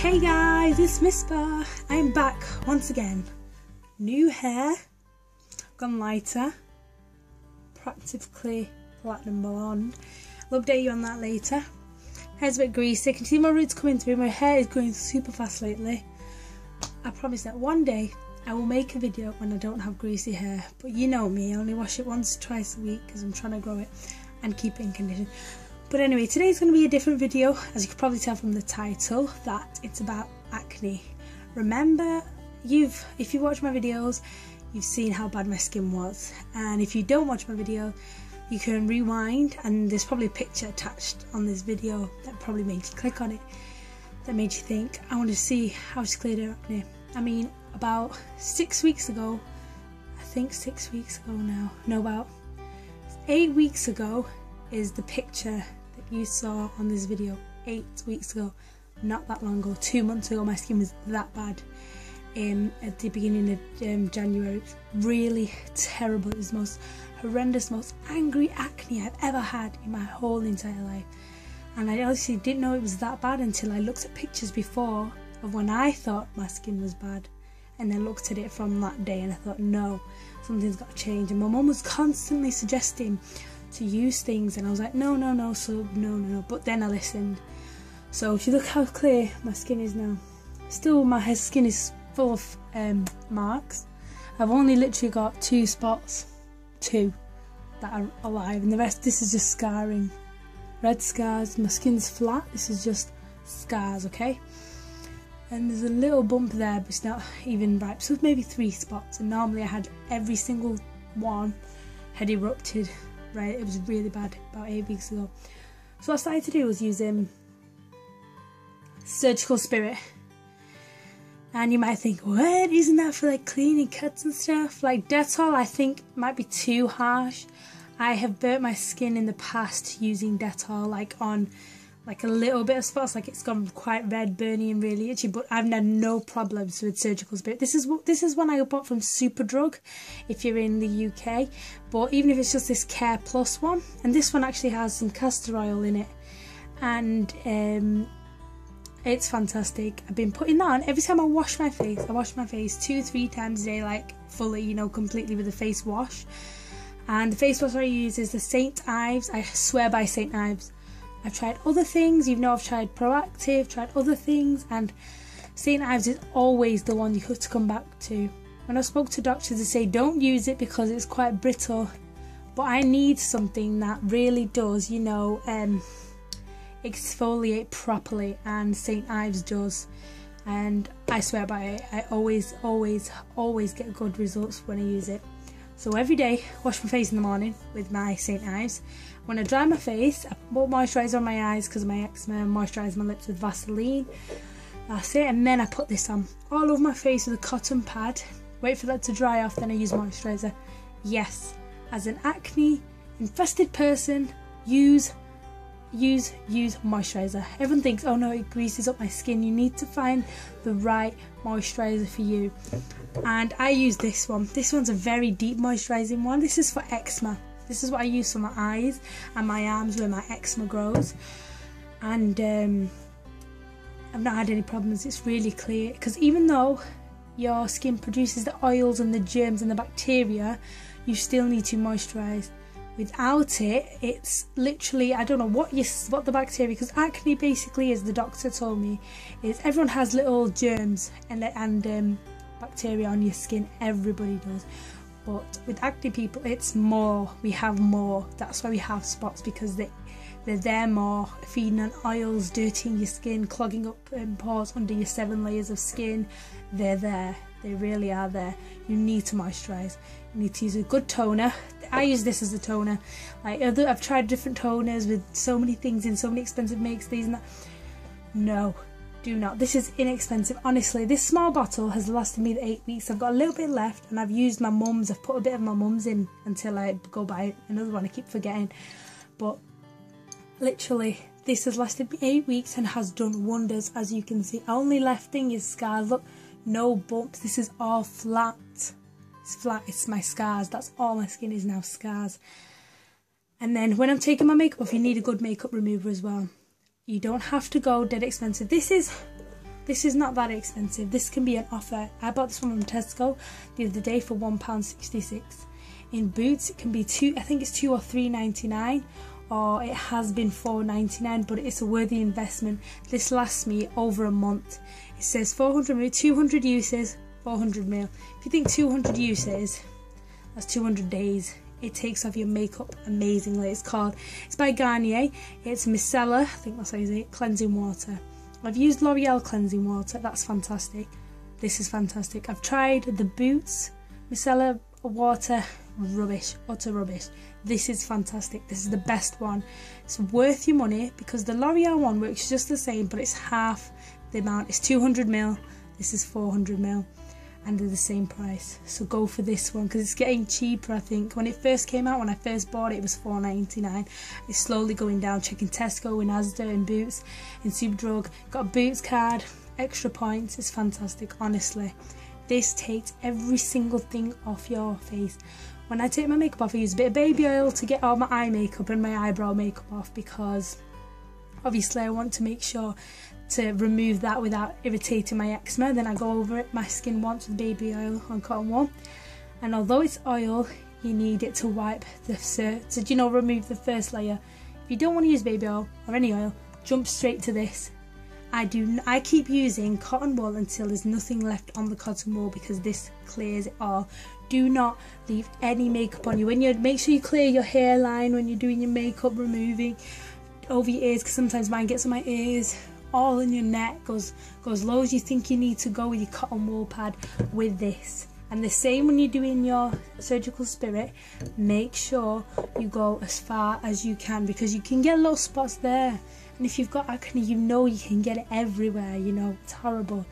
Hey guys, it's Mispa. I'm back once again. New hair, gone lighter, practically platinum blonde. I'll update you on that later. Hair's a bit greasy. I can see my roots coming through. My hair is growing super fast lately. I promise that one day I will make a video when I don't have greasy hair. But you know me, I only wash it once or twice a week because I'm trying to grow it and keep it in condition. But anyway, today's going to be a different video, as you can probably tell from the title, that it's about acne. Remember, if you watch my videos, you've seen how bad my skin was. And if you don't watch my video, you can rewind, and there's probably a picture attached on this video that probably made you click on it, that made you think, I want to see how she cleared her acne. I mean, about 6 weeks ago, I think 6 weeks ago now, no, about 8 weeks ago is the picture that you saw on this video. 8 weeks ago, not that long ago, 2 months ago, my skin was that bad. At the beginning of January, it was really terrible. It was the most horrendous, most angry acne I've ever had in my whole entire life. And I honestly didn't know it was that bad until I looked at pictures before of when I thought my skin was bad, and I looked at it from that day and I thought, no, something's got to change. And my mum was constantly suggesting to use things, and I was like, no, so no, but then I listened. So if you look how clear my skin is now, still my skin is full of marks. I've only literally got 2 spots, 2 that are alive, and the rest, this is just scarring, red scars. My skin's flat, this is just scars, okay? And there's a little bump there, but it's not even ripe, so maybe 3 spots, and normally I had every single one had erupted. Right, it was really bad about 8 weeks ago. So what I started to do was use surgical spirit. And you might think, what? Isn't that for like cleaning cuts and stuff? Like Dettol, I think might be too harsh. I have burnt my skin in the past using Dettol, like on like a little bit of spots, like it's gone quite red, burny and really itchy, but I've had no problems with surgical spirit. This is one I bought from Superdrug if you're in the UK, but even if it's just this Care Plus one, and this one actually has some castor oil in it, and it's fantastic. I've been putting that on every time I wash my face. I wash my face 2-3 times a day, like fully, you know, completely with a face wash. And the face wash I use is the St. Ives. I swear by St. Ives. I've tried other things, you know, I've tried Proactive, tried other things, and St. Ives is always the one you have to come back to. When I spoke to doctors, they say don't use it because it's quite brittle, but I need something that really does, you know, exfoliate properly, and St. Ives does, and I swear by it. I always get good results when I use it. So every day, wash my face in the morning with my St. Ives. When I dry my face, I put moisturiser on my eyes because of my eczema, and moisturise my lips with Vaseline. That's it, and then I put this on all over my face with a cotton pad. Wait for that to dry off, then I use moisturiser. Yes, as an acne infested person, use moisturiser. Everyone thinks, oh no, it greases up my skin. You need to find the right moisturiser for you. And I use this one. This one's a very deep moisturising one. This is for eczema. This is what I use for my eyes and my arms where my eczema grows. And I've not had any problems. It's really clear, because even though your skin produces the oils and the germs and the bacteria, you still need to moisturise. Without it, it's literally, I don't know what the bacteria, because acne basically, as the doctor told me, is everyone has little germs and bacteria on your skin. Everybody does. But with acne people, it's more. We have more. That's why we have spots, because they're there more, feeding on oils, dirtying your skin, clogging up pores under your 7 layers of skin. They're there. They really are there. You need to moisturise. You need to use a good toner. I use this as a toner. Like I've tried different toners with so many things in, so many expensive makes, these and that. No, do not. This is inexpensive. Honestly, this small bottle has lasted me the 8 weeks. I've got a little bit left, and I've used my mum's. I've put a bit of my mum's in until I go buy another one. I keep forgetting. But literally, this has lasted me 8 weeks and has done wonders, as you can see. Only left thing is scars. Look, no bumps. This is all flat. It's flat. It's my scars. That's all my skin is now, scars. And then when I'm taking my makeup off, you need a good makeup remover as well. You don't have to go dead expensive. This is This is not that expensive. This can be an offer. I bought this one from Tesco the other day for £1.66. In Boots it can be I think it's £2 or £3.99, or it has been £4.99, but it's a worthy investment. This lasts me over a month. It says 400ml, 200 uses, 400ml. If you think 200 uses, that's 200 days. It takes off your makeup amazingly. It's by Garnier. It's micellar, I think that's how you say it, cleansing water. I've used L'Oreal cleansing water. That's fantastic. This is fantastic. I've tried the Boots micellar water. Rubbish, utter rubbish. This is fantastic. This is the best one. It's worth your money because the L'Oreal one works just the same, but it's half the amount. It's 200ml. This is 400ml. And they're the same price, so go for this one because it's getting cheaper. I think when it first came out, when I first bought it, it was £4.99. It's slowly going down. Checking Tesco and Asda and Boots and Superdrug. Got a Boots card, extra points. It's fantastic, honestly. This takes every single thing off your face. When I take my makeup off, I use a bit of baby oil to get all my eye makeup and my eyebrow makeup off, because obviously I want to make sure to remove that without irritating my eczema. Then I go over it, my skin once with baby oil on cotton wool, and although it's oil, you need it to wipe the surface, you know, remove the first layer. If you don't want to use baby oil or any oil, jump straight to this. I keep using cotton wool until there's nothing left on the cotton wool, because this clears it all. Do not leave any makeup on you. Make sure you clear your hairline when you're doing your makeup, removing over your ears, because sometimes mine gets on my ears, all in your neck, goes low as you think you need to go with your cotton wool pad with this. And the same when you're doing your surgical spirit, make sure you go as far as you can, because you can get little spots there. And if you've got acne, you know you can get it everywhere, you know, it's horrible.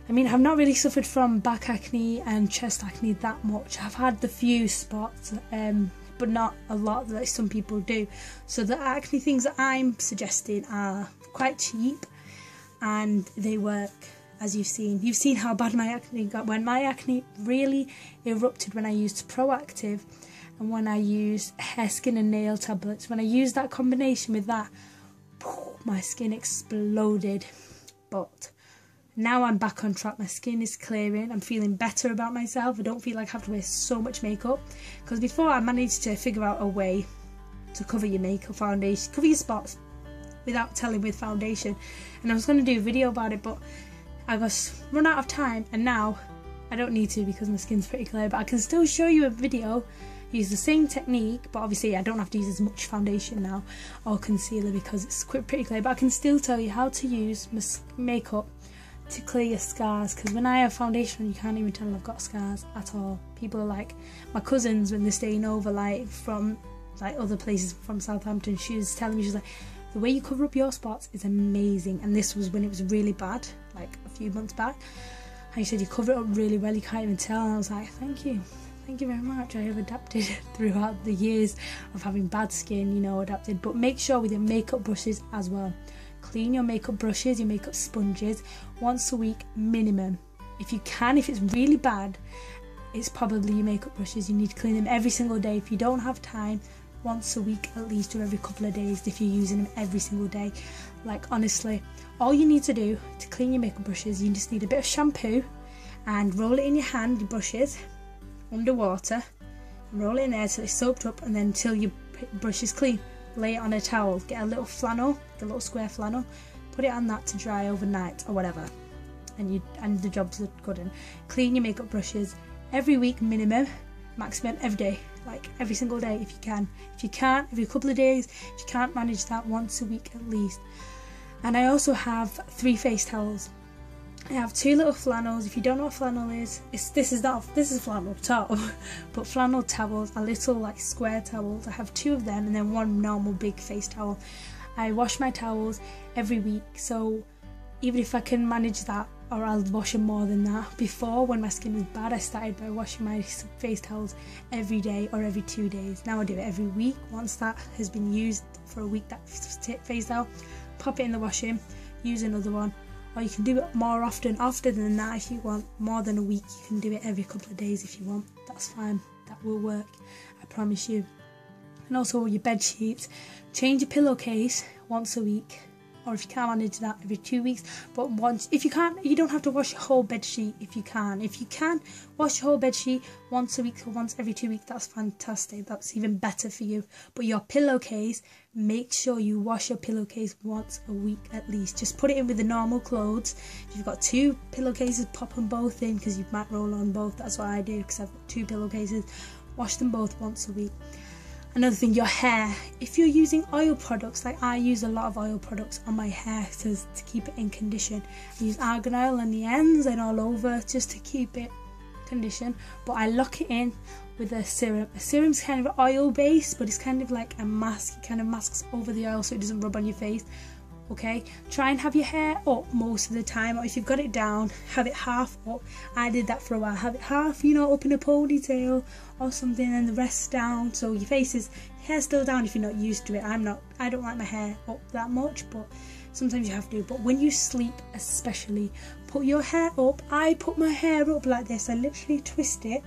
I mean, I've not really suffered from back acne and chest acne that much. I've had the few spots, but not a lot like some people do. So the acne things that I'm suggesting are quite cheap and they work, as you've seen. You've seen how bad my acne got. When my acne really erupted when I used Proactive and when I used hair, skin and nail tablets. When I used that combination with that, my skin exploded. But now I'm back on track. My skin is clearing. I'm feeling better about myself. I don't feel like I have to wear so much makeup, because before I managed to figure out a way to cover your makeup, foundation, cover your spots without telling with foundation, and I was going to do a video about it, but I got run out of time, and now I don't need to because my skin's pretty clear. But I can still show you a video, use the same technique, but obviously I don't have to use as much foundation now or concealer because it's pretty clear. But I can still tell you how to use makeup to clear your scars, because when I have foundation you can't even tell I've got scars at all. People are like, my cousins when they're staying over, like from like other places from Southampton, she was telling me, she's like, the way you cover up your spots is amazing. And this was when it was really bad, like a few months back, and she said you cover it up really well, you can't even tell. And I was like, thank you very much. I have adapted throughout the years of having bad skin, you know, adapted. But make sure with your makeup brushes as well, clean your makeup brushes, your makeup sponges once a week minimum. If you can, if it's really bad, it's probably your makeup brushes. You need to clean them every single day. If you don't have time, once a week at least, or every couple of days if you're using them every single day. Like, honestly, all you need to do to clean your makeup brushes, you just need a bit of shampoo and roll it in your hand, your brushes, under water, and roll it in there till it's soaked up, and then till your brush is clean, lay it on a towel, get a little flannel, a little square flannel, put it on that to dry overnight or whatever, and the job's good. And clean your makeup brushes every week minimum, maximum every day, like every single day if you can. If you can't, every couple of days. If you can't manage that, once a week at least. And I also have 3 face towels. I have 2 little flannels. If you don't know what flannel is, this is a flannel top, but flannel towels are little like square towels. I have 2 of them and then 1 normal big face towel. I wash my towels every week, so even if I can manage that, or I'll wash them more than that. Before, when my skin was bad, I started by washing my face towels every day or every 2 days. Now I do it every week. Once that has been used for a week, that face towel, pop it in the washing, use another one. Or you can do it more often than that if you want. More than a week, you can do it every couple of days if you want. That's fine, that will work, I promise you. And also your bed sheets, change your pillowcase once a week or if you can't manage that, every 2 weeks. But once, if you can't, you don't have to wash your whole bed sheet. If you can wash your whole bed sheet once a week or once every 2 weeks, that's fantastic. That's even better for you. But your pillowcase, make sure you wash your pillowcase once a week at least. Just put it in with the normal clothes. If you've got 2 pillowcases, pop them both in, because you might roll on both. That's what I do, because I've got 2 pillowcases. Wash them both once a week. Another thing, your hair. If you're using oil products, like I use a lot of oil products on my hair to keep it in condition. I use argan oil on the ends and all over just to keep it conditioned. But I lock it in with a serum. A serum's kind of oil based, but it's kind of like a mask. It kind of masks over the oil so it doesn't rub on your face. Okay, try and have your hair up most of the time, or if you've got it down, have it half up. I did that for a while. Have it half, you know, up in a ponytail or something, and the rest down, so your hair's still down if you're not used to it. I don't like my hair up that much, but sometimes you have to. But when you sleep especially, put your hair up. I put my hair up like this. I literally twist it,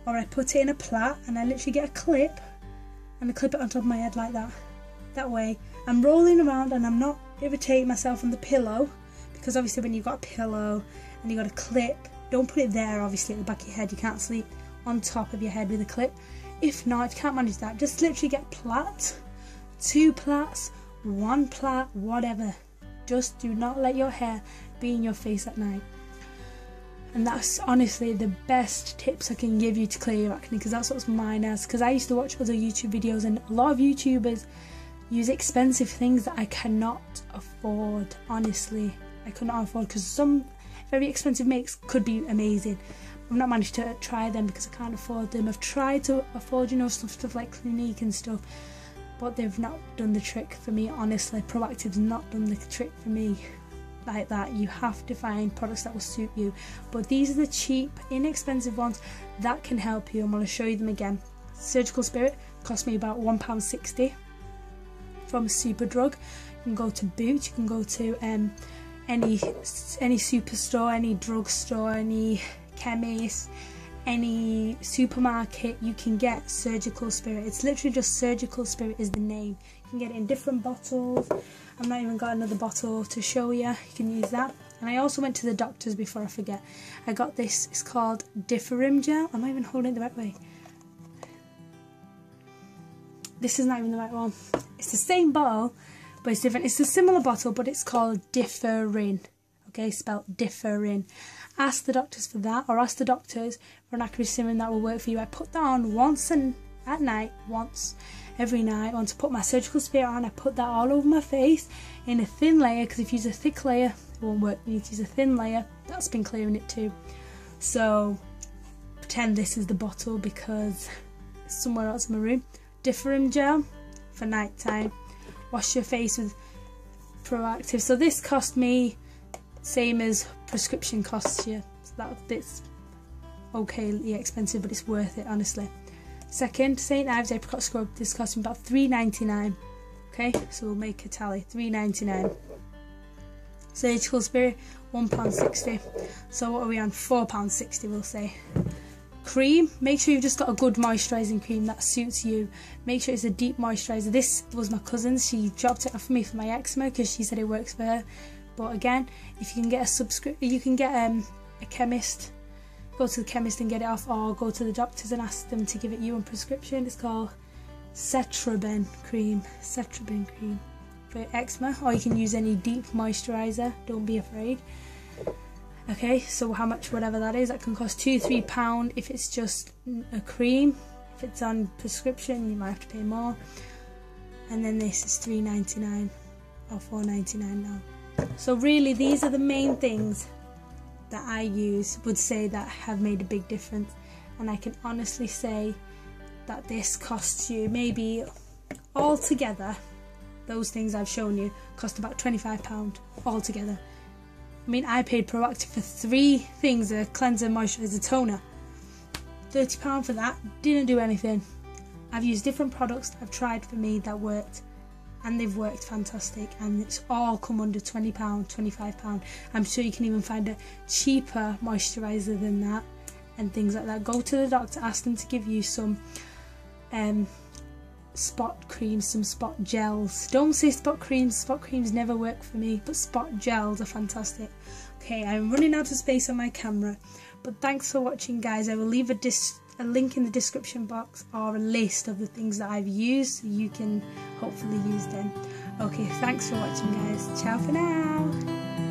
or I put it in a plait, and I literally get a clip and I clip it on top of my head like that. That way I'm rolling around and I'm not irritating myself on the pillow, because obviously when you've got a pillow and you've got a clip, don't put it there obviously at the back of your head. You can't sleep on top of your head with a clip. If not, if you can't manage that, just literally get plait, 2 plaits, 1 plait, whatever. Just do not let your hair be in your face at night. And that's honestly the best tips I can give you to clear your acne, because that's what mine is. Because I used to watch other YouTube videos, and a lot of YouTubers use expensive things that I cannot afford. Honestly, I could not afford, because some very expensive makes could be amazing. I've not managed to try them because I can't afford them. I've tried to afford, you know, stuff like Clinique and stuff, but they've not done the trick for me. Honestly, Proactive's not done the trick for me like that. You have to find products that will suit you. But these are the cheap, inexpensive ones that can help you. I'm going to show you them again. Surgical Spirit cost me about £1.60 from Superdrug. You can go to Boots, you can go to any superstore, any drugstore, any chemist, any supermarket. You can get Surgical Spirit. It's literally just Surgical Spirit is the name. You can get it in different bottles. I've not even got another bottle to show you. You can use that. And I also went to the doctors before I forget. I got this, it's called Differim Gel. I'm not even holding it the right way. This is not even the right one. It's the same bottle, but it's different. It's a similar bottle, but it's called Differin. Okay, spelled Differin. Ask the doctors for that, or ask the doctors for an acne serum that will work for you. I put that on once at night, once every night. Once I put my Surgical Spirit on, I put that all over my face in a thin layer, because if you use a thick layer, it won't work. You need to use a thin layer. That's been clearing it too. So pretend this is the bottle, because it's somewhere else in my room. Differim Gel for night time. Wash your face with Proactive. So this cost me same as prescription costs you. So that bit's okayly expensive, but it's worth it, honestly. Second, St. Ives Apricot Scrub. This cost me about £3.99. Okay, so we'll make a tally. £3.99. Surgical Spirit, £1.60. So what are we on? £4.60, we'll say. Cream, make sure you've just got a good moisturising cream that suits you. Make sure it's a deep moisturiser. This was my cousin's. She dropped it off for me for my eczema because she said it works for her. But again, if you can get you can get a chemist. Go to the chemist and get it off, or go to the doctors and ask them to give it you on prescription. It's called Cetraben cream for eczema, or you can use any deep moisturiser. Don't be afraid. Okay, so how much, whatever that is, that can cost £2-3 if it's just a cream. If it's on prescription, you might have to pay more. And then this is £3.99 or £4.99 now. So really, these are the main things that I would say that have made a big difference. And I can honestly say that this costs you, maybe altogether, those things I've shown you cost about £25 altogether. I mean, I paid Proactive for 3 things, a cleanser, moisturiser, toner. £30 for that, didn't do anything. I've used different products that I've tried for me that worked, and they've worked fantastic, and it's all come under £20, £25. I'm sure you can even find a cheaper moisturiser than that, and things like that. Go to the doctor, ask them to give you some spot creams, some spot gels. Don't say spot creams never work for me, but spot gels are fantastic. Okay, I'm running out of space on my camera, but thanks for watching, guys. I will leave a link in the description box, or a list of the things that I've used, so you can hopefully use them. Okay, thanks for watching, guys. Ciao for now.